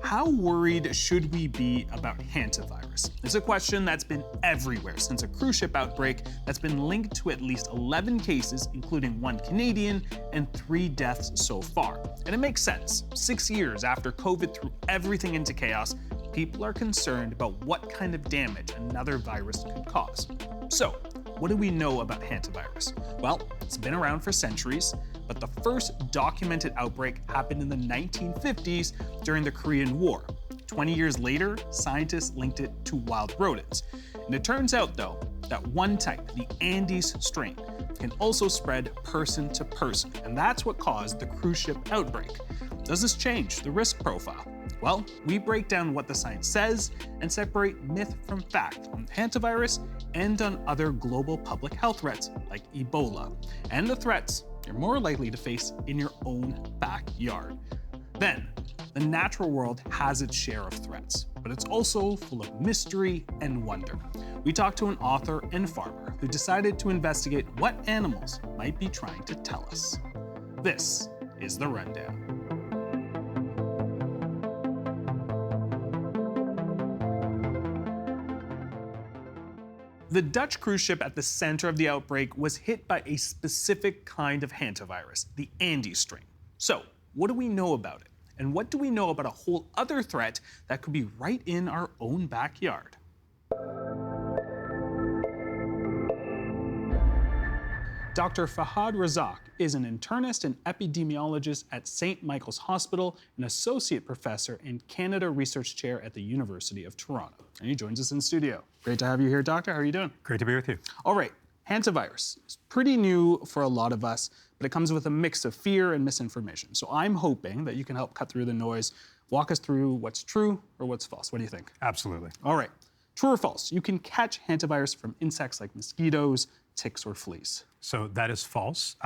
How worried should we be about hantavirus? It's a question that's been everywhere since a cruise ship outbreak that's been linked to at least 11 cases, including 1 Canadian and 3 deaths so far. And it makes sense. 6 years after COVID threw everything into chaos, people are concerned about what kind of damage another virus could cause. So, what do we know about hantavirus? Well, it's been around for centuries, but the first documented outbreak happened in the 1950s during the Korean War. 20 years later, scientists linked it to wild rodents. And it turns out, though, that one type, the Andes strain, can also spread person to person, and that's what caused the cruise ship outbreak. Does this change the risk profile? Well, we break down what the science says and separate myth from fact on hantavirus and on other global public health threats like Ebola, and the threats you're more likely to face in your own backyard. Then, the natural world has its share of threats, but it's also full of mystery and wonder. We talked to an author and farmer who decided to investigate what animals might be trying to tell us. This is The Rundown. The Dutch cruise ship at the center of the outbreak was hit by a specific kind of hantavirus, the Andes strain. So, what do we know about it? And what do we know about a whole other threat that could be right in our own backyard? Dr. Fahad Razak is an internist and epidemiologist at St. Michael's Hospital, an associate professor and Canada Research Chair at the University of Toronto. And he joins us in studio. Great to have you here, Doctor. How are you doing? Great to be with you. All right, hantavirus is pretty new for a lot of us, but it comes with a mix of fear and misinformation. So I'm hoping that you can help cut through the noise, walk us through what's true or what's false. What do you think? Absolutely. All right, true or false? You can catch hantavirus from insects like mosquitoes, ticks, or fleas. So that is false.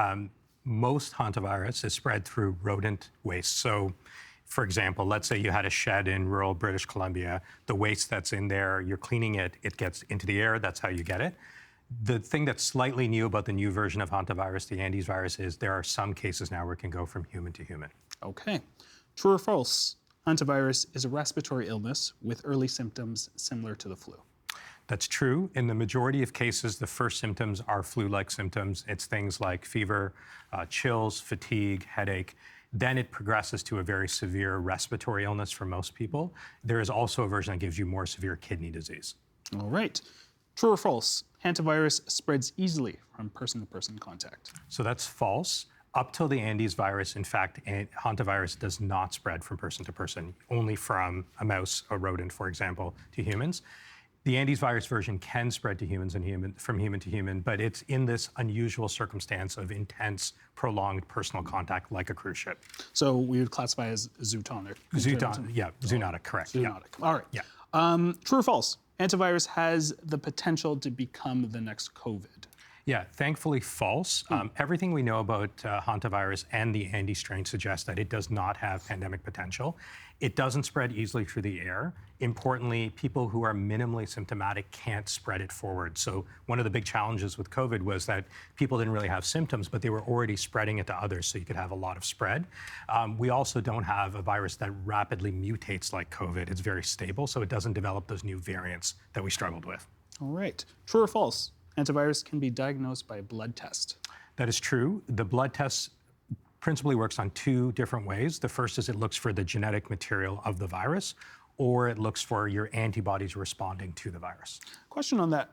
Most hantavirus is spread through rodent waste. So, for example, let's say you had a shed in rural British Columbia. The waste that's in there, you're cleaning it, it gets into the air, that's how you get it. The thing that's slightly new about the new version of hantavirus, the Andes virus, is there are some cases now where it can go from human to human. Okay. True or false? Hantavirus is a respiratory illness with early symptoms similar to the flu. That's true. In the majority of cases, the first symptoms are flu-like symptoms. It's things like fever, chills, fatigue, headache. Then it progresses to a very severe respiratory illness for most people. There is also a version that gives you more severe kidney disease. All right. True or false? Hantavirus spreads easily from person-to-person contact. So that's false. Up till the Andes virus, in fact, hantavirus does not spread from person to person, only from a mouse, a rodent, for example, to humans. The Andes virus version can spread to humans and from human to human, but it's in this unusual circumstance of intense, prolonged personal contact, like a cruise ship. So we would classify as zoonotic. Zoonotic, correct. Zoonotic. Yeah. All right. Yeah. True or false? Hantavirus has the potential to become the next COVID. Yeah, thankfully false. Everything we know about hantavirus and the Andes strain suggests that it does not have pandemic potential. It doesn't spread easily through the air. Importantly, people who are minimally symptomatic can't spread it forward. So one of the big challenges with COVID was that people didn't really have symptoms, but they were already spreading it to others, so you could have a lot of spread. We also don't have a virus that rapidly mutates like COVID. It's very stable, so it doesn't develop those new variants that we struggled with. All right. True or false? Hantavirus can be diagnosed by a blood test. That is true. The blood test principally works on 2 different ways. The first is it looks for the genetic material of the virus, or it looks for your antibodies responding to the virus. Question on that.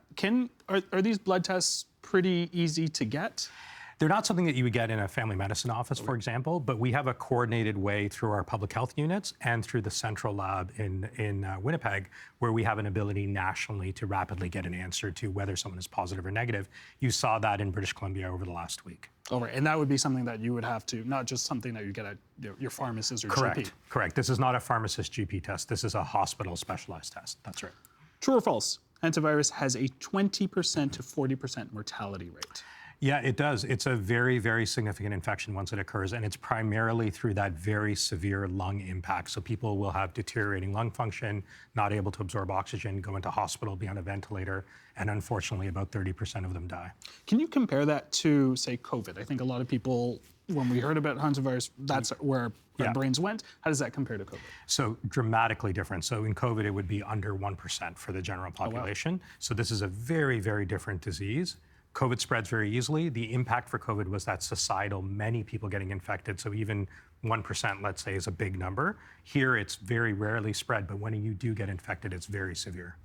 Are these blood tests pretty easy to get? They're not something that you would get in a family medicine office, for example, but we have a coordinated way through our public health units and through the central lab in Winnipeg, where we have an ability nationally to rapidly get an answer to whether someone is positive or negative. You saw that in British Columbia over the last week. All right, and that would be something that you would have to, not just something that you get at your pharmacist or GP. Correct. This is not a pharmacist GP test. This is a hospital specialized test. That's right. True or false? Hantavirus has a 20% to 40% mortality rate. Yeah, it does. It's a very, very significant infection once it occurs, and it's primarily through that very severe lung impact. So people will have deteriorating lung function, not able to absorb oxygen, go into hospital, be on a ventilator, and unfortunately about 30% of them die. Can you compare that to, say, COVID? I think a lot of people, when we heard about hantavirus, that's where our Yeah. brains went. How does that compare to COVID? So dramatically different. So in COVID, it would be under 1% for the general population. So this is a very, very different disease. COVID spreads very easily. The impact for COVID was that societal, many people getting infected. So even 1%, let's say, is a big number. Here, it's very rarely spread, but when you do get infected, it's very severe.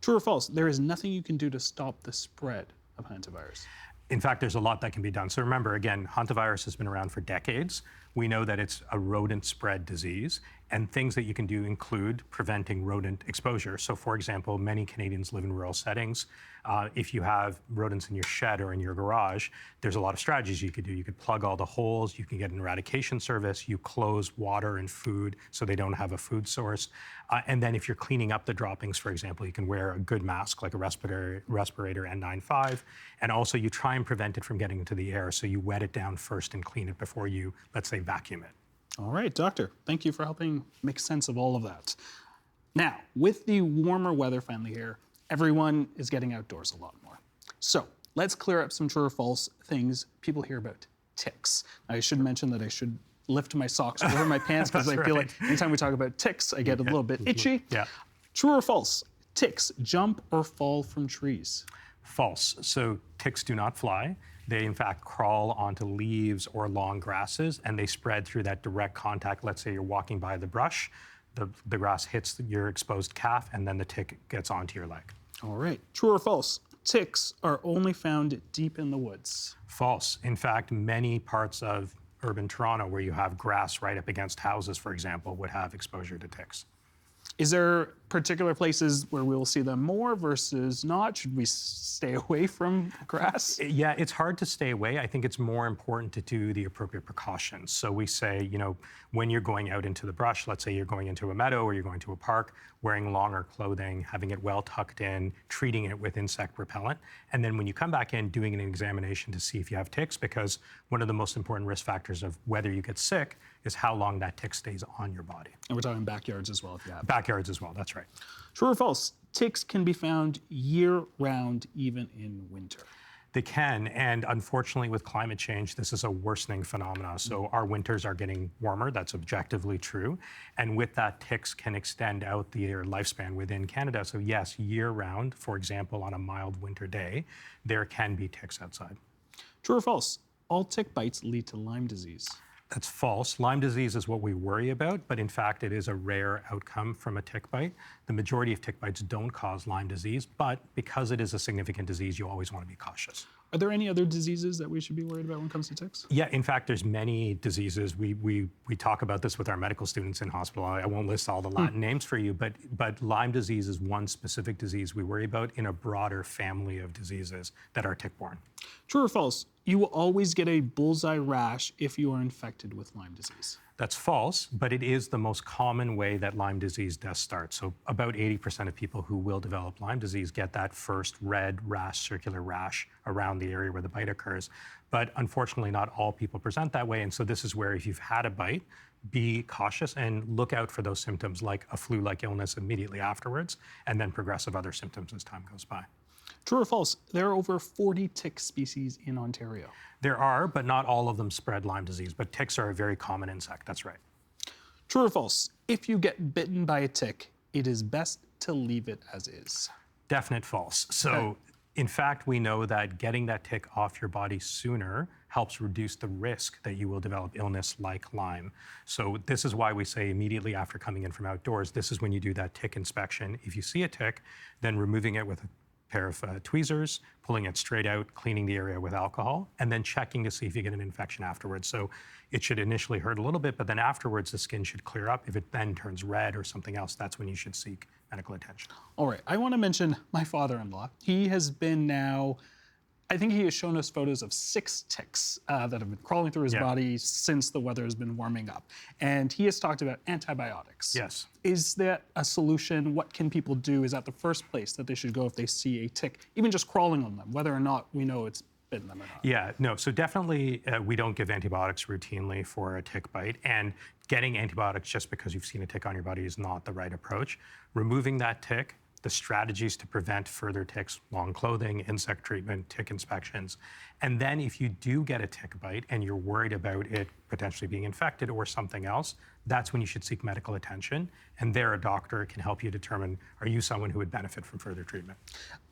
True or false? There is nothing you can do to stop the spread of hantavirus. In fact, there's a lot that can be done. So remember, again, hantavirus has been around for decades. We know that it's a rodent spread disease, and things that you can do include preventing rodent exposure. So for example, many Canadians live in rural settings. If you have rodents in your shed or in your garage, there's a lot of strategies you could do. You could plug all the holes, you can get an eradication service, you close water and food so they don't have a food source. And then if you're cleaning up the droppings, for example, you can wear a good mask like a respirator N95. And also you try and prevent it from getting into the air. So you wet it down first and clean it before you, let's say, vacuum it. All right, doctor, thank you for helping make sense of all of that. Now, with the warmer weather finally here, everyone is getting outdoors a lot more. So let's clear up some true or false things people hear about ticks. Now, I should mention that I should lift my socks over my pants because I feel like anytime we talk about ticks, I get a little bit itchy. Yeah. True or false? Ticks jump or fall from trees? False. So ticks do not fly. They, in fact, crawl onto leaves or long grasses, and they spread through that direct contact. Let's say you're walking by the brush, the grass hits your exposed calf, and then the tick gets onto your leg. All right. True or false? Ticks are only found deep in the woods. False. In fact, many parts of urban Toronto where you have grass right up against houses, for example, would have exposure to ticks. Is there particular places where we'll see them more versus not? Should we stay away from grass? Yeah, it's hard to stay away. I think it's more important to do the appropriate precautions. So we say, when you're going out into the brush, let's say you're going into a meadow or you're going to a park, wearing longer clothing, having it well tucked in, treating it with insect repellent. And then when you come back in, doing an examination to see if you have ticks, because one of the most important risk factors of whether you get sick is how long that tick stays on your body. And we're talking backyards as well, if you have. Backyards as well, that's right. True or false? Ticks can be found year-round, even in winter. They can, and unfortunately with climate change, this is a worsening phenomenon. So our winters are getting warmer, that's objectively true. And with that, ticks can extend out their lifespan within Canada. So yes, year-round, for example, on a mild winter day, there can be ticks outside. True or false? All tick bites lead to Lyme disease. That's false. Lyme disease is what we worry about, but in fact, it is a rare outcome from a tick bite. The majority of tick bites don't cause Lyme disease, but because it is a significant disease, you always want to be cautious. Are there any other diseases that we should be worried about when it comes to ticks? Yeah, in fact, there's many diseases. We talk about this with our medical students in hospital. I won't list all the Latin names for you, but Lyme disease is one specific disease we worry about in a broader family of diseases that are tick-borne. True or false? You will always get a bullseye rash if you are infected with Lyme disease. That's false, but it is the most common way that Lyme disease does start. So about 80% of people who will develop Lyme disease get that first red rash, circular rash around the area where the bite occurs. But unfortunately, not all people present that way. And so this is where if you've had a bite, be cautious and look out for those symptoms like a flu-like illness immediately afterwards, and then progressive other symptoms as time goes by. True or false? There are over 40 tick species in Ontario. There are, but not all of them spread Lyme disease, but ticks are a very common insect, that's right. True or false? If you get bitten by a tick, it is best to leave it as is. Definite false. So in fact, we know that getting that tick off your body sooner helps reduce the risk that you will develop illness like Lyme. So this is why we say immediately after coming in from outdoors, this is when you do that tick inspection. If you see a tick, then removing it with a pair of tweezers, pulling it straight out, cleaning the area with alcohol, and then checking to see if you get an infection afterwards. So it should initially hurt a little bit, but then afterwards the skin should clear up. If it then turns red or something else, that's when you should seek medical attention. All right, I want to mention my father-in-law. He has been now, I think he has shown us photos of 6 ticks that have been crawling through his body since the weather has been warming up. And he has talked about antibiotics. Yes. Is that a solution? What can people do? Is that the first place that they should go if they see a tick, even just crawling on them, whether or not we know it's bitten them or not? Yeah, no, so definitely we don't give antibiotics routinely for a tick bite. And getting antibiotics just because you've seen a tick on your body is not the right approach. Removing that tick, the strategies to prevent further ticks, long clothing, insect treatment, tick inspections. And then if you do get a tick bite and you're worried about it potentially being infected or something else, that's when you should seek medical attention. And there, a doctor can help you determine, are you someone who would benefit from further treatment?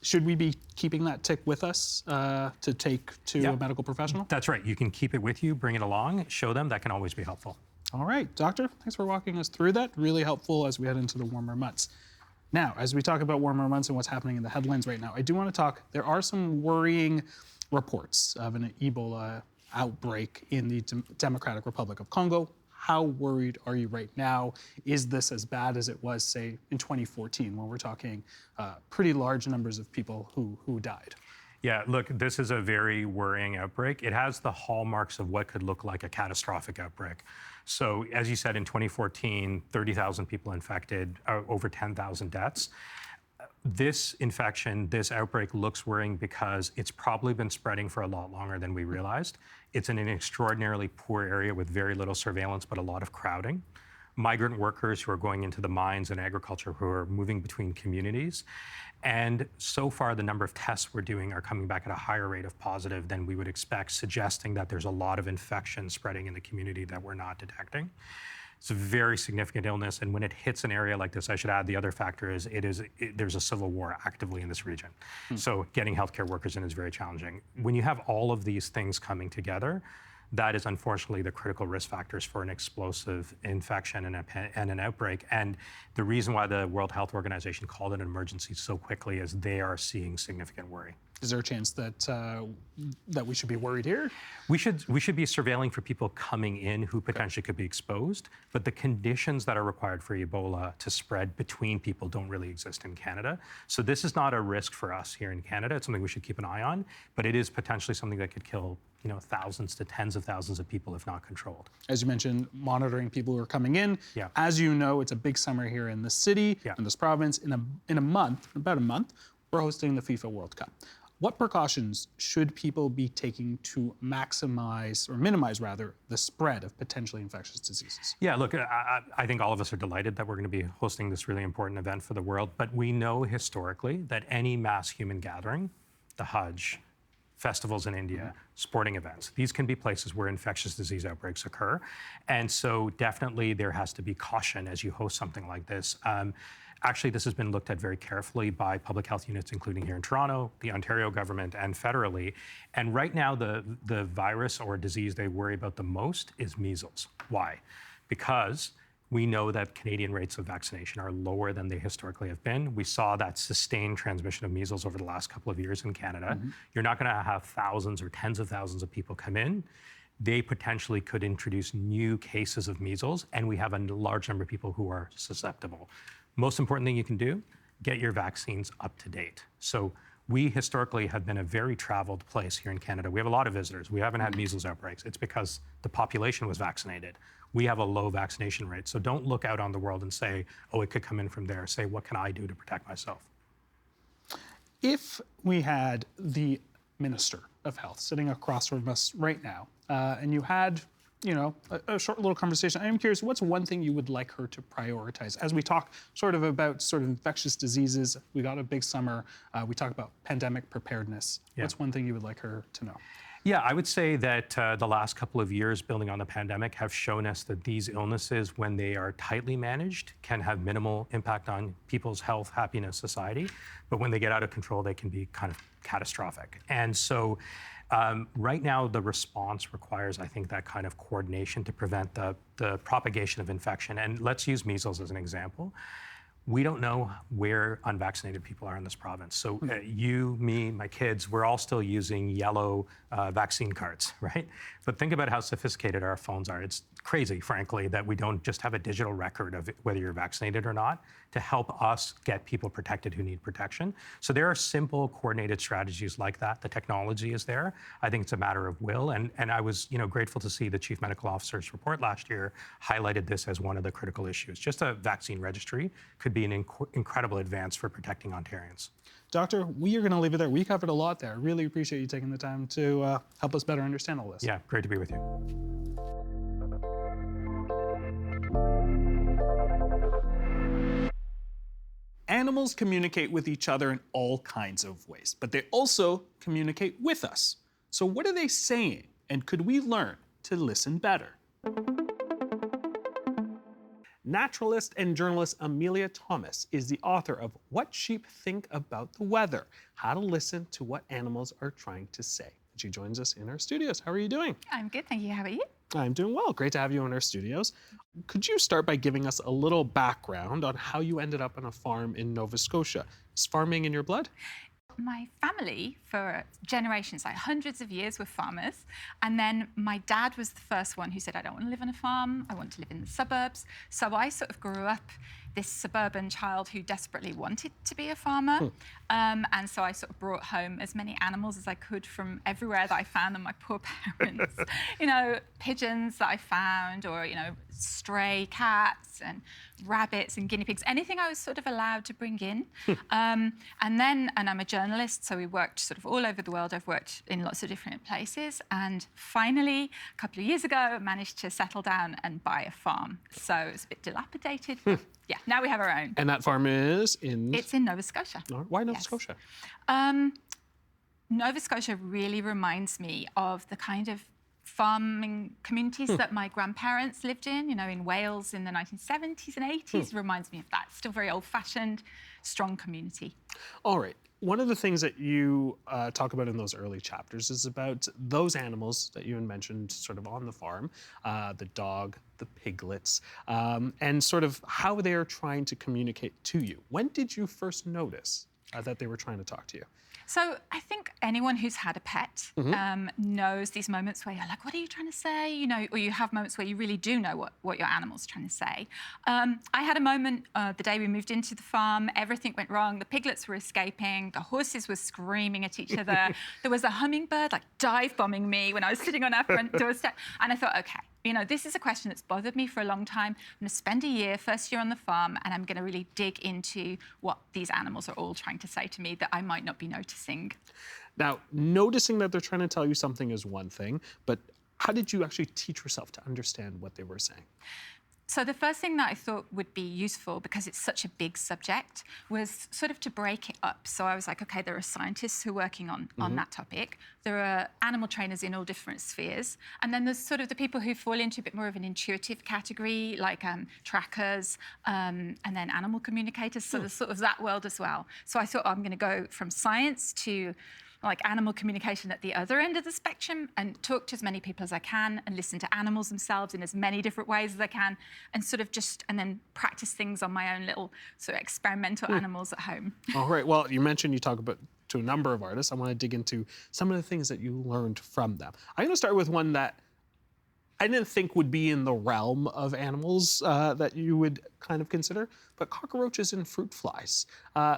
Should we be keeping that tick with us to take to a medical professional? That's right. You can keep it with you, bring it along, show them. That can always be helpful. All right, doctor, thanks for walking us through that. Really helpful as we head into the warmer months. Now, as we talk about warmer months and what's happening in the headlines right now, I do want to talk, there are some worrying reports of an Ebola outbreak in the Democratic Republic of Congo. How worried are you right now? Is this as bad as it was, say, in 2014, when we're talking pretty large numbers of people who died? Yeah, look, this is a very worrying outbreak. It has the hallmarks of what could look like a catastrophic outbreak. So, as you said, in 2014, 30,000 people infected, over 10,000 deaths. This infection, this outbreak looks worrying because it's probably been spreading for a lot longer than we realized. It's in an extraordinarily poor area with very little surveillance, but a lot of crowding. Migrant workers who are going into the mines and agriculture who are moving between communities. And so far, the number of tests we're doing are coming back at a higher rate of positive than we would expect, suggesting that there's a lot of infection spreading in the community that we're not detecting. It's a very significant illness, and when it hits an area like this, I should add the other factor is there's a civil war actively in this region. So getting healthcare workers in is very challenging. When you have all of these things coming together, that is unfortunately the critical risk factors for an explosive infection and an outbreak. And the reason why the World Health Organization called it an emergency so quickly is they are seeing significant worry. Is there a chance that that we should be worried here? We should be surveilling for people coming in who potentially could be exposed, but the conditions that are required for Ebola to spread between people don't really exist in Canada. So this is not a risk for us here in Canada. It's something we should keep an eye on, but it is potentially something that could kill, thousands to tens of thousands of people if not controlled. As you mentioned, monitoring people who are coming in. Yeah. As you know, it's a big summer here in the city, in this province. In about a month, we're hosting the FIFA World Cup. What precautions should people be taking to maximize, or minimize rather, the spread of potentially infectious diseases? Yeah, look, I think all of us are delighted that we're going to be hosting this really important event for the world, but we know historically that any mass human gathering, the Hajj, festivals in India, sporting events, these can be places where infectious disease outbreaks occur. And so definitely there has to be caution as you host something like this. Actually, this has been looked at very carefully by public health units, including here in Toronto, the Ontario government, and federally. And right now, the virus or disease they worry about the most is measles. Why? Because we know that Canadian rates of vaccination are lower than they historically have been. We saw that sustained transmission of measles over the last couple of years in Canada. You're not going to have thousands or tens of thousands of people come in. They potentially could introduce new cases of measles, and we have a large number of people who are susceptible. Most important thing you can do, get your vaccines up to date. So we historically have been a very traveled place here in Canada. We have a lot of visitors. We haven't had measles outbreaks. It's because the population was vaccinated. We have a low vaccination rate. So don't look out on the world and say, oh, it could come in from there. Say, what can I do to protect myself? If we had the Minister of Health sitting across from us right now, and you had a short little conversation, I'm curious, what's one thing you would like her to prioritize? As we talk about infectious diseases, we got a big summer, we talk about pandemic preparedness. Yeah. What's one thing you would like her to know? Yeah, I would say that the last couple of years building on the pandemic have shown us that these illnesses, when they are tightly managed, can have minimal impact on people's health, happiness, society. But when they get out of control, they can be kind of catastrophic. And so right now, the response requires, I think, that kind of coordination to prevent the propagation of infection. And let's use measles as an example. We don't know where unvaccinated people are in this province. So you, me, my kids, we're all still using yellow vaccine cards, right? But think about how sophisticated our phones are. It's crazy, frankly, that we don't just have a digital record of whether you're vaccinated or not to help us get people protected who need protection. So there are simple coordinated strategies like that. The technology is there. I think it's a matter of will. And I was grateful to see the Chief Medical Officer's report last year highlighted this as one of the critical issues. Just a vaccine registry could be an incredible advance for protecting Ontarians. Doctor, we are going to leave it there. We covered a lot there. Really appreciate you taking the time to help us better understand all this. Yeah, great to be with you. Animals communicate with each other in all kinds of ways, but they also communicate with us. So what are they saying, and could we learn to listen better? Naturalist and journalist Amelia Thomas is the author of What Sheep Think About the Weather, How to Listen to What Animals Are Trying to Say. She joins us in our studios. How are you doing? I'm good, thank you. How about you? I'm doing well. Great to have you in our studios. Could you start by giving us a little background on how you ended up on a farm in Nova Scotia? Is farming in your blood? My family, for generations, like hundreds of years, were farmers. And then my dad was the first one who said, I don't want to live on a farm, I want to live in the suburbs. So I sort of grew up this suburban child who desperately wanted to be a farmer. And so I sort of brought home as many animals as I could from everywhere that I found them, my poor parents. Pigeons that I found, or, stray cats and rabbits and guinea pigs, anything I was sort of allowed to bring in. And I'm a journalist, so we worked sort of all over the world. I've worked in lots of different places. And finally, a couple of years ago, I managed to settle down and buy a farm. So it's a bit dilapidated, but yeah, now we have our own. And that farm is in? It's in Nova Scotia. Why Nova Scotia? Nova Scotia really reminds me of the kind of farming communities that my grandparents lived in Wales in the 1970s and 80s. Reminds me of that. Still very old-fashioned, strong community. All right. One of the things that you talk about in those early chapters is about those animals that you had mentioned sort of on the farm, the dog, the piglets, and sort of how they are trying to communicate to you. When did you first notice that they were trying to talk to you? So I think anyone who's had a pet knows these moments where you're like, what are you trying to say? Or you have moments where you really do know what your animal's trying to say. I had a moment the day we moved into the farm, everything went wrong. The piglets were escaping. The horses were screaming at each other. There was a hummingbird like dive bombing me when I was sitting on our front doorstep. And I thought, okay, this is a question that's bothered me for a long time. I'm going to spend a year, first year on the farm, and I'm going to really dig into what these animals are all trying to say to me that I might not be noticing. Now, noticing that they're trying to tell you something is one thing, but how did you actually teach yourself to understand what they were saying? So the first thing that I thought would be useful, because it's such a big subject, was sort of to break it up. So I was like, okay, there are scientists who are working on that topic. There are animal trainers in all different spheres. And then there's sort of the people who fall into a bit more of an intuitive category, like trackers, and then animal communicators. So there's sort of that world as well. So I thought, I'm going to go from science to like animal communication at the other end of the spectrum and talk to as many people as I can and listen to animals themselves in as many different ways as I can and sort of and then practice things on my own little sort of experimental animals at home. All right. Well, you mentioned you talk about to a number of artists. I want to dig into some of the things that you learned from them. I'm going to start with one that I didn't think would be in the realm of animals that you would kind of consider, but cockroaches and fruit flies.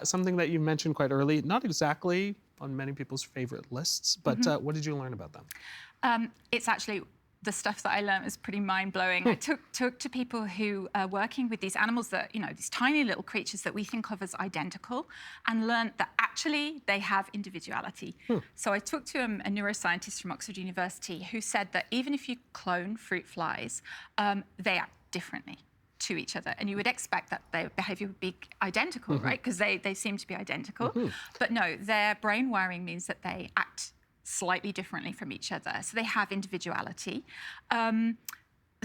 Something that you mentioned quite early, not exactly on many people's favorite lists, but what did you learn about them? It's actually the stuff that I learned was pretty mind-blowing. I took to people who are working with these animals that, these tiny little creatures that we think of as identical, and learned that actually they have individuality. So I talked to a neuroscientist from Oxford University who said that even if you clone fruit flies, they act differently to each other. And you would expect that their behaviour would be identical, right? Because they seem to be identical. But no, their brain wiring means that they act slightly differently from each other. So they have individuality.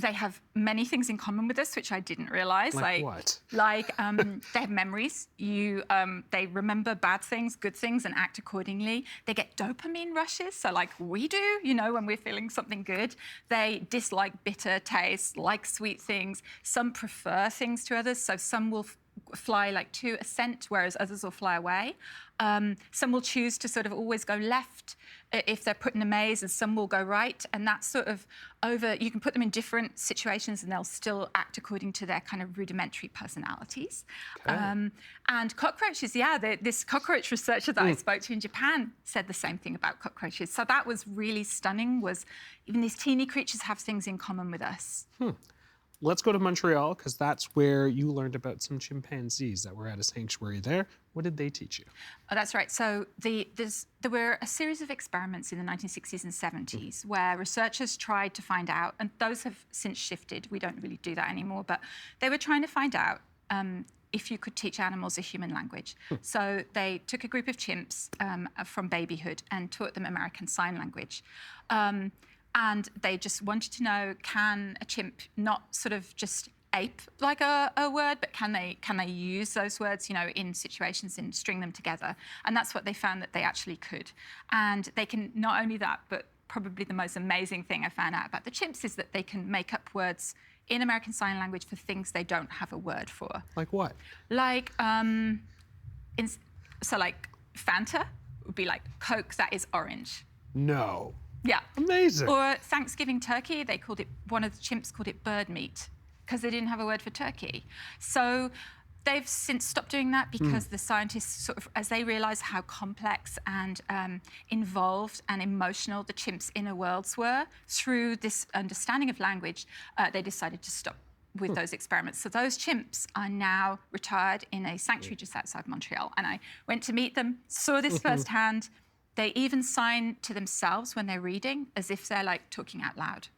They have many things in common with us, which I didn't realise. Like what? Like they have memories. They remember bad things, good things, and act accordingly. They get dopamine rushes, so like we do, when we're feeling something good. They dislike bitter tastes, like sweet things. Some prefer things to others, so some will fly like to a scent, whereas others will fly away. Some will choose to sort of always go left if they're put in a maze, and some will go right. And that's sort of you can put them in different situations and they'll still act according to their kind of rudimentary personalities. Okay. And cockroaches, this cockroach researcher that I spoke to in Japan said the same thing about cockroaches. So that was really stunning, was even these teeny creatures have things in common with us. Let's go to Montreal, because that's where you learned about some chimpanzees that were at a sanctuary there. What did they teach you? Oh, that's right. So there were a series of experiments in the 1960s and 70s where researchers tried to find out, and those have since shifted. We don't really do that anymore, but they were trying to find out if you could teach animals a human language. So they took a group of chimps from babyhood and taught them American Sign Language. And they just wanted to know, can a chimp not sort of just ape like a word, but can they use those words, you know, in situations and string them together? And that's what they found that they actually could. And they can not only that, but probably the most amazing thing I found out about the chimps is that they can make up words in American Sign Language for things they don't have a word for. Like what? Like, so like Fanta would be like Coke, that is orange. No. Yeah. Amazing. Or Thanksgiving turkey, they called it, one of the chimps called it bird meat because they didn't have a word for turkey. So they've since stopped doing that because the scientists sort of, as they realised how complex and involved and emotional the chimps' inner worlds were through this understanding of language, they decided to stop with those experiments. So those chimps are now retired in a sanctuary just outside Montreal. And I went to meet them, saw this firsthand. They even sign to themselves when they're reading as if they're like talking out loud.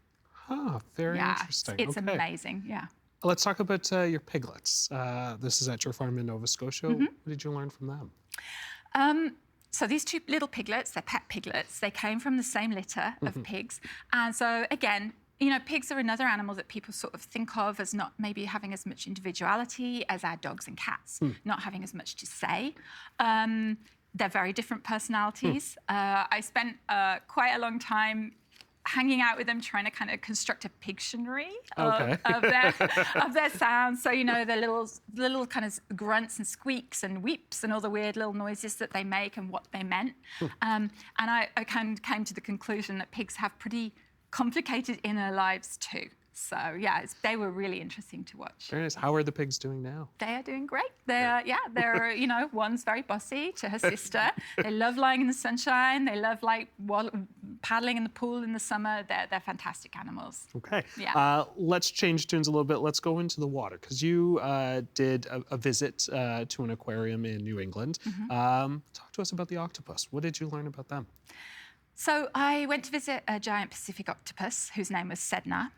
Ah, very interesting. It's amazing, yeah. Let's talk about your piglets. This is at your farm in Nova Scotia. What did you learn from them? So these two little piglets, they're pet piglets. They came from the same litter of pigs. And so again, you know, pigs are another animal that people sort of think of as not maybe having as much individuality as our dogs and cats, not having as much to say. They're very different personalities. I spent quite a long time hanging out with them, trying to kind of construct a Pictionary of their sounds. So, you know, the little kind of grunts and squeaks and weeps and all the weird little noises that they make and what they meant. And I kind of came to the conclusion that pigs have pretty complicated inner lives too. So, yeah, they were really interesting to watch. Very nice. How are the pigs doing now? They are doing great. They're, you know, one's very bossy to her sister. They love lying in the sunshine. They love, like, paddling in the pool in the summer. They're fantastic animals. Okay. Yeah. Let's change tunes a little bit. Let's go into the water, because you did a visit to an aquarium in New England. Talk to us about the octopus. What did you learn about them? So I went to visit a giant Pacific octopus whose name was Sedna.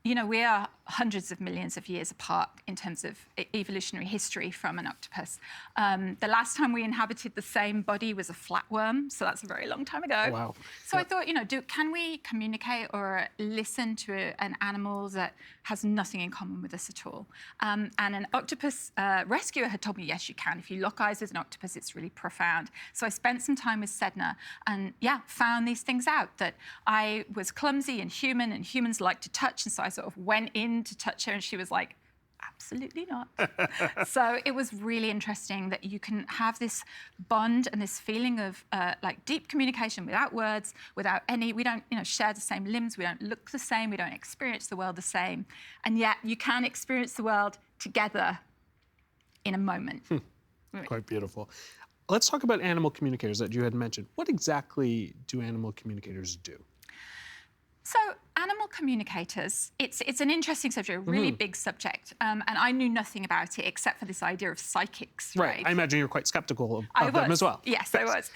You know, we are hundreds of millions of years apart in terms of evolutionary history from an octopus. The last time we inhabited the same body was a flatworm, so that's a very long time ago. Wow. So I thought, you know, can we communicate or listen to an animal that has nothing in common with us at all? And an octopus rescuer had told me, yes, you can. If you lock eyes with an octopus, it's really profound. So I spent some time with Sedna and, yeah, found these things out, that I was clumsy and humans like to touch, and so I sort of went in to touch her and she was like, absolutely not. So it was really interesting that you can have this bond and this feeling of like deep communication without words, without any, we don't, you know, share the same limbs, we don't look the same, we don't experience the world the same, and yet you can experience the world together in a moment. Quite beautiful. Let's talk about animal communicators that you had mentioned. What exactly do animal communicators do? So animal communicators, it's an interesting subject, a really big subject, and I knew nothing about it except for this idea of psychics. Right. I imagine you're quite skeptical of them as well. Yes, I was.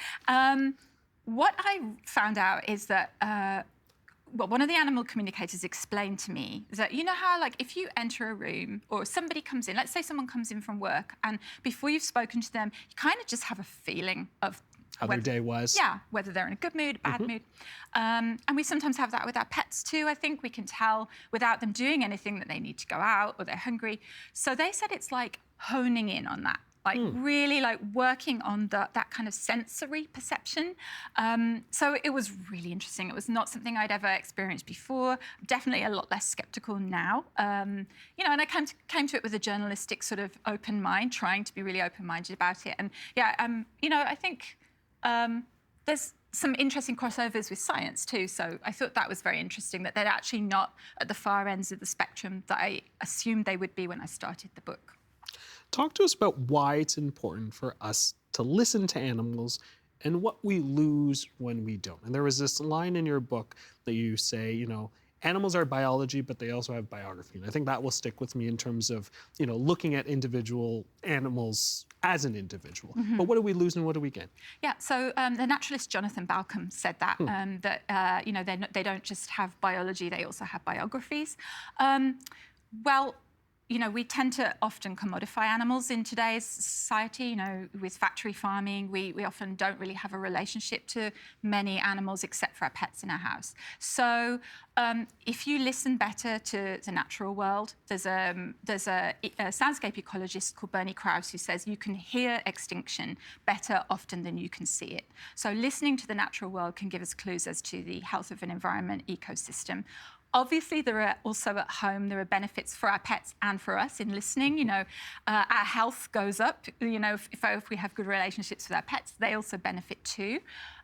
What I found out is that, well, one of the animal communicators explained to me that, you know how, like, if you enter a room or somebody comes in, let's say someone comes in from work, and before you've spoken to them, you kind of just have a feeling of how their day was. Yeah, whether they're in a good mood, bad mood. And we sometimes have that with our pets too, I think. We can tell without them doing anything that they need to go out or they're hungry. So they said it's like honing in on that, like really like working on that kind of sensory perception. So it was really interesting. It was not something I'd ever experienced before. Definitely a lot less skeptical now. You know, and I came to it with a journalistic sort of open mind, trying to be really open-minded about it. And yeah, you know, I think there's some interesting crossovers with science too. So I thought that was very interesting, that they're actually not at the far ends of the spectrum that I assumed they would be when I started the book. Talk to us about why it's important for us to listen to animals and what we lose when we don't. And there was this line in your book that you say, you know, animals are biology, but they also have biography. And I think that will stick with me in terms of, you know, looking at individual animals as an individual. But what do we lose and what do we gain? Yeah, so the naturalist Jonathan Balcom said that, that you know, they don't just have biology, they also have biographies. Well, we tend to often commodify animals in today's society. With factory farming, we often don't really have a relationship to many animals except for our pets in our house. So if you listen better to the natural world, there's a soundscape ecologist called Bernie Krause who says you can hear extinction better often than you can see it. So listening to the natural world can give us clues as to the health of an environment, ecosystem. Obviously, there are also at home, there are benefits for our pets and for us in listening. Our health goes up. If we have good relationships with our pets, they also benefit too.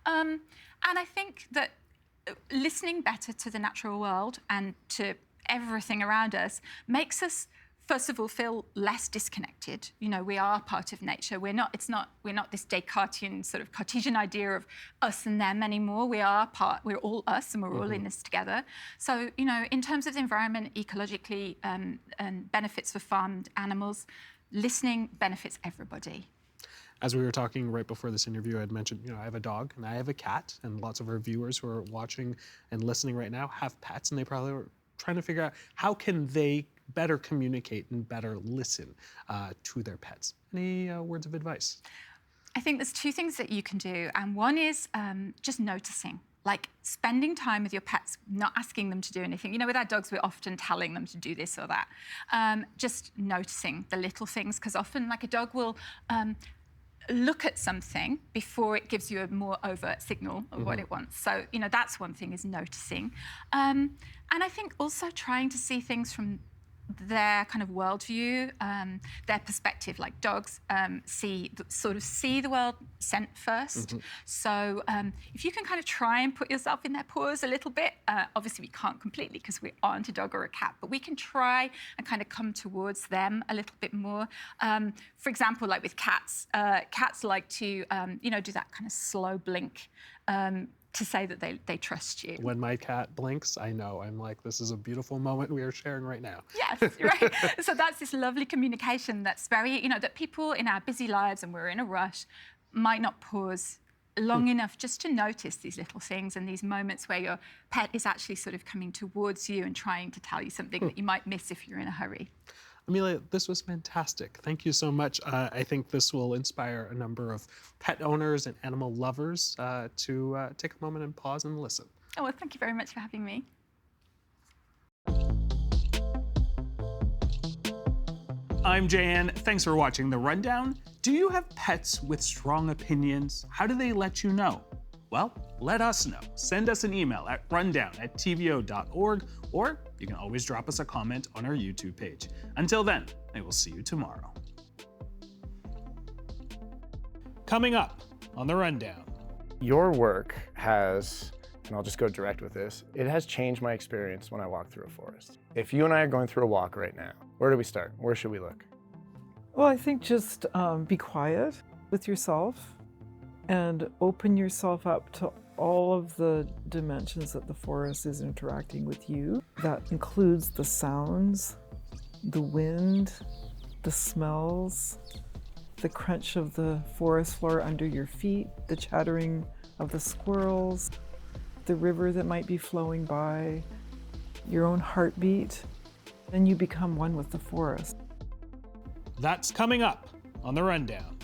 And I think that listening better to the natural world and to everything around us makes us, first of all, feel less disconnected. We are part of nature. We're not this Descartesian sort of Cartesian idea of us and them anymore. We're all us, and we're all in this together. So, in terms of the environment, ecologically, and benefits for farmed animals, listening benefits everybody. As we were talking right before this interview, I had mentioned, I have a dog and I have a cat, and lots of our viewers who are watching and listening right now have pets, and they probably are trying to figure out how can they better communicate and better listen to their pets. Any words of advice? I think there's two things that you can do, and one is just noticing. Like spending time with your pets, not asking them to do anything. With our dogs, we're often telling them to do this or that. Just noticing the little things, because often, like, a dog will look at something before it gives you a more overt signal of what it wants. So, that's one thing, is noticing. And I think also trying to see things from their kind of worldview, their perspective. Like dogs see the world scent first. So if you can kind of try and put yourself in their paws a little bit, obviously we can't completely because we aren't a dog or a cat, but we can try and kind of come towards them a little bit more. For example, like with cats, cats like to do that kind of slow blink. To say that they trust you. When my cat blinks, I know. I'm like, this is a beautiful moment we are sharing right now. Yes, right. So that's this lovely communication that's very, that people in our busy lives, and we're in a rush, might not pause long enough just to notice these little things and these moments where your pet is actually sort of coming towards you and trying to tell you something that you might miss if you're in a hurry. Amelia, this was fantastic. Thank you so much. I think this will inspire a number of pet owners and animal lovers to take a moment and pause and listen. Oh, well, thank you very much for having me. I'm Jan. Thanks for watching The Rundown. Do you have pets with strong opinions? How do they let you know? Well, let us know. Send us an email at rundown@tvo.org, or you can always drop us a comment on our YouTube page. Until then, I will see you tomorrow. Coming up on The Rundown. Your work has, and I'll just go direct with this, it has changed my experience when I walk through a forest. If you and I are going through a walk right now, where do we start? Where should we look? Well, I think just be quiet with yourself and open yourself up to all of the dimensions that the forest is interacting with you. That includes the sounds, the wind, the smells, the crunch of the forest floor under your feet, the chattering of the squirrels, the river that might be flowing by, your own heartbeat, and you become one with the forest. That's coming up on The Rundown.